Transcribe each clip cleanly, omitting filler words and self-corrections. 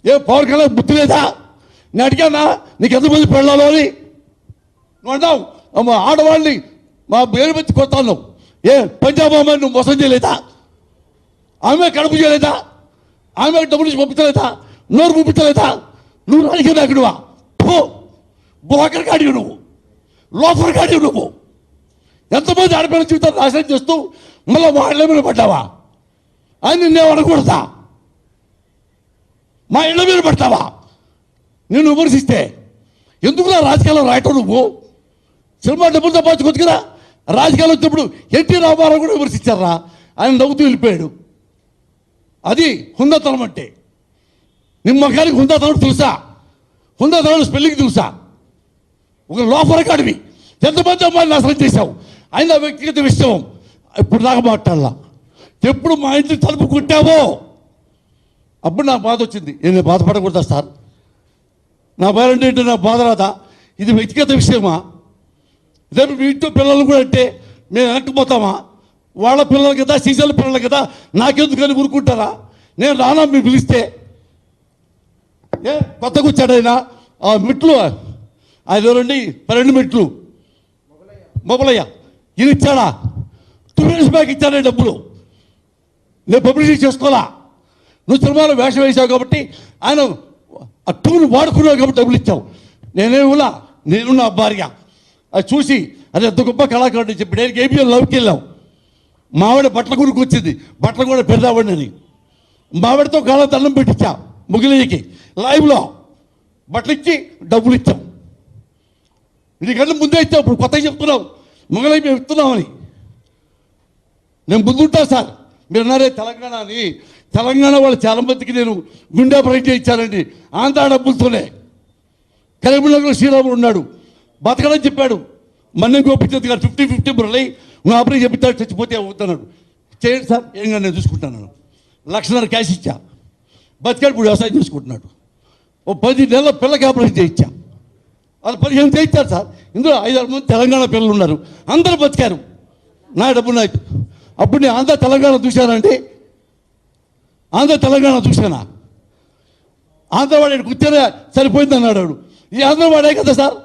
ఏ పవన్ కళ్యాణ్ బుద్ధి లేదా? నేను అడిగానా నీకు ఎంతమంది పెళ్ళాలో అని? నువ్వు అన్నావు ఆడవాళ్ళని మా పేరు పెట్టి కొడతాను. ఏ పంజాబ్ అమ్మాయి నువ్వు మోసం చేయలేదా? ఆమె కడుపు చేయలేదా? ఆమె డబ్బులు నుంచి పంపించలేదా? నోరు పంపించలేదా? నువ్వు రాజకీయ నాయకుడువా? బ్రోకర్ కాడి నువ్వు, లోఫర్ కాడి నువ్వు. ఎంతమంది ఆడపిల్లల జీవితాన్ని నాశనం చేస్తూ మళ్ళీ వాళ్ళ మీద పడ్డావా అని నిన్నే అనకూడదా? మా ఇళ్ళ మీద పడతావా? నేను విమర్శిస్తే ఎందుకులా రాజకీయాల్లో రాయటం? నువ్వు సినిమా డబ్బులు సంపాదించుకోవచ్చు కదా. రాజకీయాలు వచ్చినప్పుడు ఎన్టీ రామారావు కూడా విమర్శించారా? ఆయన నవ్వుతూ వెళ్ళిపోయాడు. అది హుందాతనం అంటే. నిమ్మకానికి హుందాతనం తెలుసా? హుందాతనం స్పెల్లింగ్ తెలుసా? ఒక లోఫర్ కాడివి. ఎంతమంది అమ్మాయిని నాశనం చేశావు. ఆయన వ్యక్తిగత విషయం ఇప్పుడు దాకా మాట్లాడాల. ఎప్పుడు మా ఇంటిని తలుపు కొట్టావో అప్పుడు నాకు బాధ వచ్చింది. నేను బాధపడకూడదా సార్? నా పేరెంట్ ఏంటో నాకు బాధ రాదా? ఇది వ్యక్తిగత విషయమా? రేపు మీ ఇంట్లో పిల్లలు కూడా అంటే మేము వెనక్కిపోతామా? వాళ్ళ పిల్లలు కదా, సీజన్ల పిల్లలు కదా, నాకెందుకని ఊరుకుంటారా? నేను రానా మీరు పిలిస్తే? ఏ కొత్తగా వచ్చాడైనా ఆ మెట్లు ఆయన రండి 12 మెట్లు మొబలయ్య ఇది ఇచ్చాడా? 2 years బ్యాక్ ఇచ్చాడే డబ్బులు. నేను పబ్లిసిటీ చేసుకోవాలా? నువ్వు సినిమాలో వేషం వేసావు కాబట్టి ఆయన ఆ టూను వాడుకున్నావు కాబట్టి డబ్బులు ఇచ్చావు. నేనేమిలా నేను నా భార్య అది చూసి అది ఎంత గొప్ప కళాకారుడు చెప్పి నేను ఏబిఎన్ లవ్కి వెళ్ళాం. మావిడ బట్టల గురికి వచ్చింది, బట్టలు కూడా పెడదామండి అని మావిడతో కాళ్ళ దండం పెట్టించా ముగిలికి లైవ్లో బట్టలు ఇచ్చి డబ్బులు ఇచ్చాం. ఇది కన్నా ముందే ఇచ్చావు, ఇప్పుడు కొత్తగా చెప్తున్నావు మొగలై మేము ఇస్తున్నామని. నేను ముందుంటా సార్. మీరు అన్నారే తెలంగాణ అని. తెలంగాణ వాళ్ళు చాలామందికి నేను గుండె ఆపరేషన్ ఇచ్చానండి ఆంధ్ర డబ్బులతోనే. కరీంనగర్లో శ్రీరాముడు ఉన్నాడు, బతకడని చెప్పాడు. మన్నం గోపించదు గారు 50-50 మురళి నువ్వు ఆపరేషన్ చెప్తాడు, చచ్చిపోతే అవుతున్నాడు. చేయండి సార్, ఏం కానీ నేను చూసుకుంటాను. 1,00,000 క్యాష్ ఇచ్చా, బతికాడు. ఇప్పుడు వ్యవసాయం చేసుకుంటున్నాడు. ఓ 10 నెలల పిల్లకి ఆపరేషన్ చేయించా. వాళ్ళు 15 చేయించారు సార్. ఇందులో 5-6 మంది తెలంగాణ పిల్లలు ఉన్నారు, అందరూ బతికారు. నా డబ్బు నాకు. అప్పుడు నేను ఆంధ్ర తెలంగాణ చూశానండి. ఆంధ్ర తెలంగాణ చూశానా? ఆంధ్రవాడు కూర్చొని సరిపోయింది అన్నాడు. ఈ ఆంధ్రవాడే కదా సార్.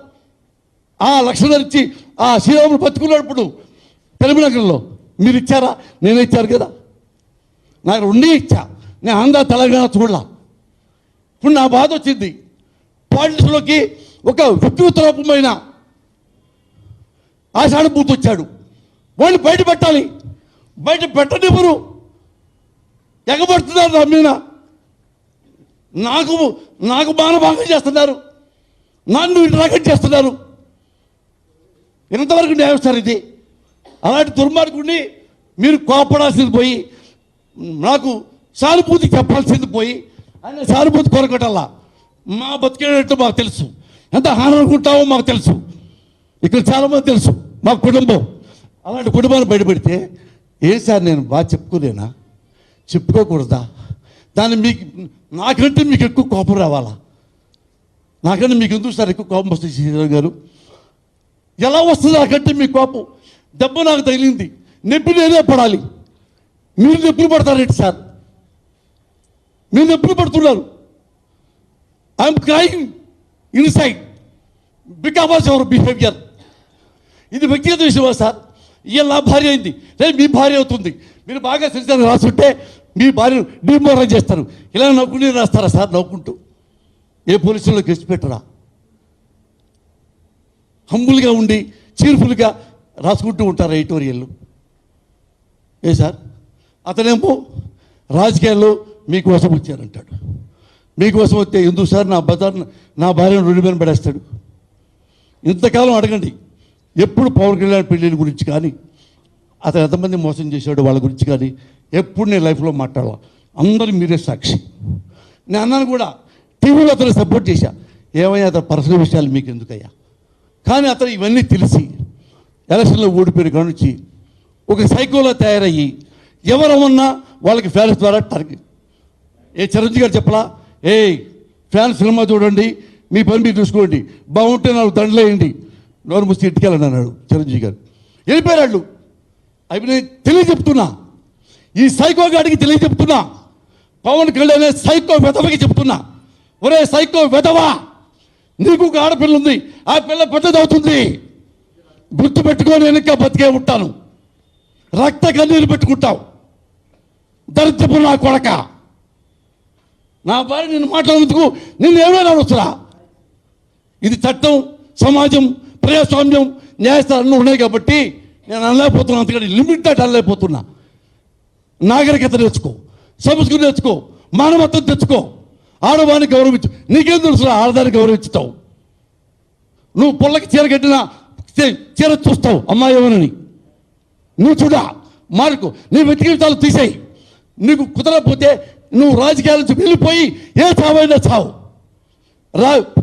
ఆ 1,00,000 ఇచ్చి ఆ శ్రీరాములు బతుకున్నాడు ఇప్పుడు కరీంనగర్లో. మీరు ఇచ్చారా? నేను ఇచ్చారు కదా. నాకు 2 ఇచ్చా. నేను ఆంధ్ర తెలంగాణ చూడలా. ఇప్పుడు నా బాధ వచ్చింది. పాలిటిక్స్లోకి ఒక వికృత రూపమైన ఆషాఢభూతి వచ్చాడు. వాళ్ళు బయట పెట్టాలి, బయట పెట్టనివ్వరు. ఎగబడుతున్నారు నా మీద. నాకు మానభంగం చేస్తున్నారు, నన్ను ఇంటరాగేట్ చేస్తున్నారు. ఎంతవరకు న్యాయం సార్ ఇది? అలాంటి దుర్మార్గుడిని మీరు కోపడాల్సింది పోయి నాకు సానుభూతి చెప్పాల్సింది పోయి ఆయన సానుభూతి కొరకటల్లా. మా బతికేటట్టు మాకు తెలుసు, ఎంత హాననుకుంటామో మాకు తెలుసు. ఇక్కడ చాలామంది తెలుసు మా కుటుంబం. అలాంటి కుటుంబాన్ని బయటపెడితే ఏ సార్ నేను బాగా చెప్పుకోలేనా? చెప్పుకోకూడదా? దాన్ని మీకు నాకంటే మీకు ఎక్కువ కోపం రావాలా? నాకంటే మీకు ఎందుకు సార్ ఎక్కువ కోపం వస్తుంది శ్రీరామ్ గారు? ఎలా వస్తుంది నాకంటే మీ కోపం? దెబ్బ నాకు తగిలింది, నొప్పి నేనే పడాలి. మీరు నొప్పులు పడతారేంటి సార్? మీరు నొప్పులు పడుతున్నారు. I'm crying inside because of your behaviour. ఇది వ్యక్తిగత విషయమా సార్? ఇవాళ నా భార్య అయింది, రేపు మీ భార్య అవుతుంది. మీరు బాగా సరిగ్గా రాసుంటే మీ భార్యను డిమోరల్ చేస్తారు. ఇలా నవ్వుకుని రాస్తారా సార్? నవ్వుకుంటూ ఏ పోలీసుల్లో కేసు పెట్టరా? హంబుల్గా ఉండి చీర్ఫుల్గా రాసుకుంటూ ఉంటారు ఎడిటోరియల్లో. ఏ సార్? అతనేమో రాజకీయాల్లో మీకోసం వచ్చారంటాడు. మీకోసం వస్తే ఎందుకు సార్ నా భార్యను 2 మీద పడేస్తాడు? ఇంతకాలం అడగండి, ఎప్పుడు పవన్ కళ్యాణ్ పెళ్ళిళ్ళ గురించి కానీ అతను ఎంతమంది మోసం చేశాడు వాళ్ళ గురించి కానీ ఎప్పుడు నేను లైఫ్లో మాట్లాడాల. అందరూ మీరే సాక్షి. నేను అన్నాను కూడా, టీవీలో అతను సపోర్ట్ చేశా. ఏమయ్యా అతను పర్సనల్ విషయాలు మీకు ఎందుకయ్యా? కానీ అతను ఇవన్నీ తెలిసి ఎలక్షన్లో ఓడిపోయిన కాడ నుంచి ఒక సైకోలో తయారయ్యి ఎవరమన్నా వాళ్ళకి ఫ్యాన్స్ ద్వారా టార్గెట్. ఏ చిరంజీవి గారు చెప్పలా, ఏ ఫ్యాన్స్ సినిమా చూడండి, మీ పని మీరు చూసుకోండి, బాగుంటే నాకు దండలేయండి, నోరు ముసి ఇంటికెళ్ళండి అన్నాడు చిరంజీవి గారు. వెళ్ళిపోయాడు. అవి నేను తెలియజెప్తున్నా, ఈ సైకో గాడికి తెలియజెప్తున్నా, పవన్ కళ్యాణ్ సైకో వెతవకి చెప్తున్నా, ఒరే సైకో వెధవా, నీకు ఒక ఆడపిల్ల ఉంది, ఆ పిల్ల పెద్దదవుతుంది, గుర్తు పెట్టుకొని నేను ఇంకా బతికే ఉంటాను. రక్త కన్నీరు పెట్టుకుంటావు దరిద్రపు నా కొడక. నా భార్య నిన్ను మాట్లాడేందుకు నిన్ను ఏమైనా అవసరా? ఇది చట్టం, సమాజం, ప్రజాస్వామ్యం, న్యాయస్థానం అన్నీ ఉన్నాయి కాబట్టి నేను అనలేకపోతున్నా. అందుకని లిమిట్ దాటి అనలేకపోతున్నా. నాగరికత నేర్చుకో, సంస్కృతి నేర్చుకో, మానవత్వం తెచ్చుకో, ఆడవాన్ని గౌరవించు. నీకేం తెలుసు ఆడదాన్ని గౌరవించుతావు? నువ్వు పొల్లకి చీర కట్టినా చీర చూస్తావు అమ్మాయి ఎవరని. నువ్వు చూడా మార్కు, నీ వ్యక్తిగతాలు తీసేయి. నీకు కుదరకపోతే నువ్వు రాజకీయాల నుంచి వెళ్ళిపోయి ఏ చావైనా చావు.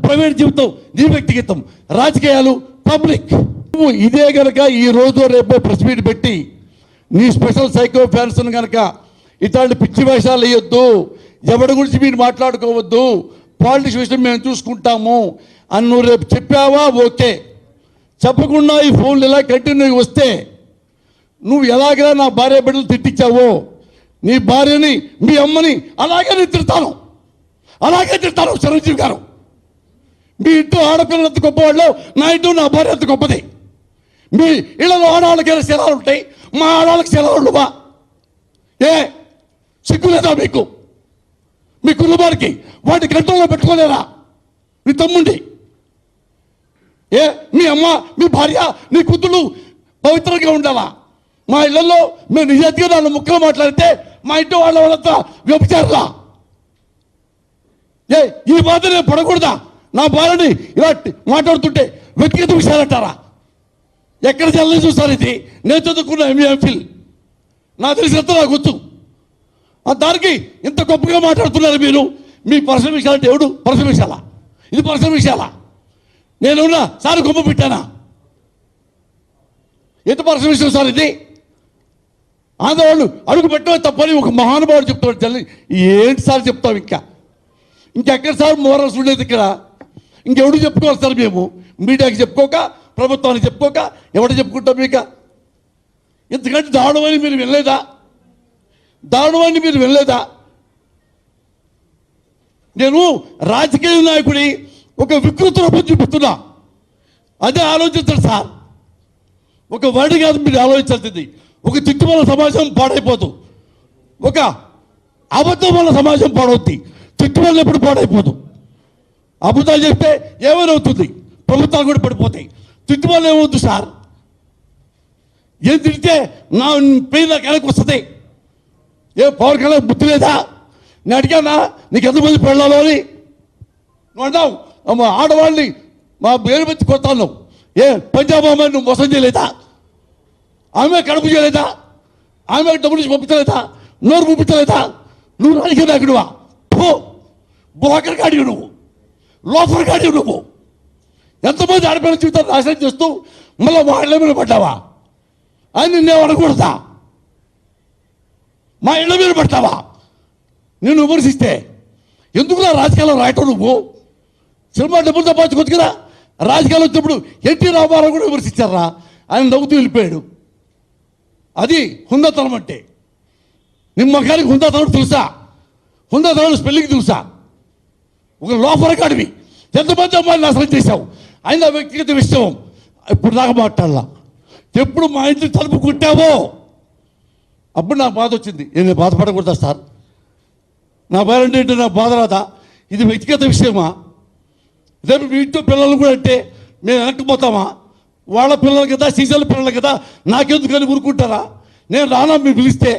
ప్రైవేట్ జీవితం నీ వ్యక్తిగతం, రాజకీయాలు పబ్లిక్. నువ్వు ఇదే కనుక ఈ రోజు రేపో ప్రెస్ మీట్ పెట్టి నీ స్పెషల్ సైకో ఫ్యాన్స్ కనుక ఇట్లాంటి పిచ్చి వేషాలు వేయొద్దు, ఎవరి గురించి మీరు మాట్లాడుకోవద్దు, పాలిటిక్స్ విషయం మేము చూసుకుంటాము అని నువ్వు రేపు చెప్పావా ఓకే. చెప్పకుండా ఈ ఫోన్లు ఇలా కంటిన్యూ వస్తే నువ్వు ఎలాగైనా నా భార్య బిడ్డలు తిట్టించావో నీ భార్యని మీ అమ్మని అలాగే నేను తిడతాను, అలాగే తిడతాను. చిరంజీవి గారు, మీ ఇంట్లో ఆడపిల్లలు ఎంత గొప్పవాళ్ళు, నా ఇంట్లో నా భార్య ఎంత గొప్పది. మీ ఇళ్ళలో ఆడవాళ్ళకైనా సెలవులు ఉంటాయి, మా ఆడవాళ్ళకి సెలవులు బా. ఏ సిగ్గు లేదా మీకు? మీ కుటుంబానికి వాటి కంట్రోల్లో పెట్టుకోలేరా? మీ తమ్ముండి ఏ మీ అమ్మ, మీ భార్య, నీ కూతుళ్ళు పవిత్రంగా ఉండాలా? మా ఇళ్లలో మేము నిజాయితీగా నన్ను ముక్కలు మాట్లాడితే మా ఇంటి వాళ్ళంతా వ్యభిచారులా? ఏ ఈ బాధ నేను పడకూడదా? నా భార్యని ఇలా మాట్లాడుతుంటే వ్యక్తిగత విషయాలు అంటారా? ఎక్కడ చల్లని చూస్తారు? ఇది నేను చదువుకున్న ఎంఫిల్, నాకు తెలిసినంత నాకు వచ్చు. దానికి ఇంత గొప్పగా మాట్లాడుతున్నారు మీరు. మీ పర్సనల్ విషయాలు అంటే ఎవడు పర్సనల్ విషయాలా? ఇది పర్సనల్ విషయాలా? నేనున్నా సార్ గొప్ప పెట్టానా? ఎంత పర్సనల్ విషయం సార్ ఇది? ఆంధ్రవాళ్ళు అడుగు పెట్టడం తప్పని ఒక మహానుభావుడు చెప్తాడు. జల్లి ఏంటి సార్ చెప్తాం? ఇంకెక్కడ సార్ మోరల్స్ ఉండేది ఇక్కడ? ఇంకెవడు చెప్పుకోవాలి సార్? మేము మీడియాకి చెప్పుకోక, ప్రభుత్వానికి చెప్పుకోక ఎవడు చెప్పుకుంటాం? మీక ఇంతకంటే దారుణమని మీరు వెళ్ళలేదా? దారుణమని మీరు వెళ్ళలేదా? నేను రాజకీయ నాయకుడి ఒక వికృత రూపం చూపిస్తున్నా, అదే ఆలోచించండి సార్. ఒక వర్డ్ కాదు మీరు ఆలోచించాల్సింది. ఒక తిట్టు వల్ల సమాజం పాడైపోదు, ఒక అబద్ధం వల్ల సమాజం పాడవుద్ది. తిట్టు వల్ల ఎప్పుడు పాడైపోదు. అబద్ధాలు చెప్తే ఏమైనా అవుతుంది, ప్రభుత్వాలు కూడా పడిపోతాయి. తిట్టు వల్ల ఏమవుతుంది సార్? ఏం తిడితే నా పెయిన్ నాకు వెనక్కి వస్తుంది. ఏ పవర్ కళ్యాణ్ బుద్ధి లేదా? నేను అడిగానా నీకు ఎంతమంది పెళ్ళాలో అని? నువ్వు అన్నావు ఆడవాళ్ళని మా పేరు పెట్టి కొడతాను. ఏ పంజాబ్ అమ్మాయి నువ్వు మోసం చేయలేదా? ఆమె కడుపు చేయలేదా? ఆమె డబ్బులు నుంచి పంపించలేదా? నోరు పంపించలేదా? నువ్వు రాజకీయ నాయకుడువా? బ్రోకర్ గాడి నువ్వు, లోఫర్ గాడి నువ్వు. ఎంతమంది ఆడపిల్లల జీవితాన్ని నాశనం చేస్తూ మళ్ళీ వాళ్ళ మీద పడ్డావా అని నిన్నే అనకూడదా? మా ఇళ్ళ మీద పడతావా? నేను విమర్శిస్తే ఎందుకులా రాజకీయాల్లో రాయటం? నువ్వు సినిమా డబ్బులు సంపాదించుకోవచ్చు కదా. రాజకీయాలు వచ్చినప్పుడు ఎన్టీ రామారావు కూడా విమర్శించారా? ఆయన నవ్వుతూ వెళ్ళిపోయాడు. అది హుందాతనం అంటే. నిమ్మకానికి హుందాతనం తెలుసా? హుందాతనం స్పెల్లింగ్ తెలుసా? ఒక లోఫర్ కాడివి. ఎంతమంది అమ్మాయిని నాశనం చేశావు? ఆయన వ్యక్తిగత విషయం ఇప్పుడు దాకా మాట్లాడాల. ఎప్పుడు మా ఇంటి తలుపు కుట్టావో అప్పుడు నాకు బాధ వచ్చింది. నేను బాధపడకూడదా సార్? నా పేరెంట్ ఏంటంటే నాకు బాధ రాదా? ఇది వ్యక్తిగత విషయమా? రేపు మీ ఇంట్లో పిల్లలు కూడా అంటే మేము వెనక్కిపోతామా? వాళ్ళ పిల్లలు కదా, సీజన్ల పిల్లలు కదా, నాకెందుకని ఊరుకుంటారా? నేను రానా మీరు పిలిస్తే?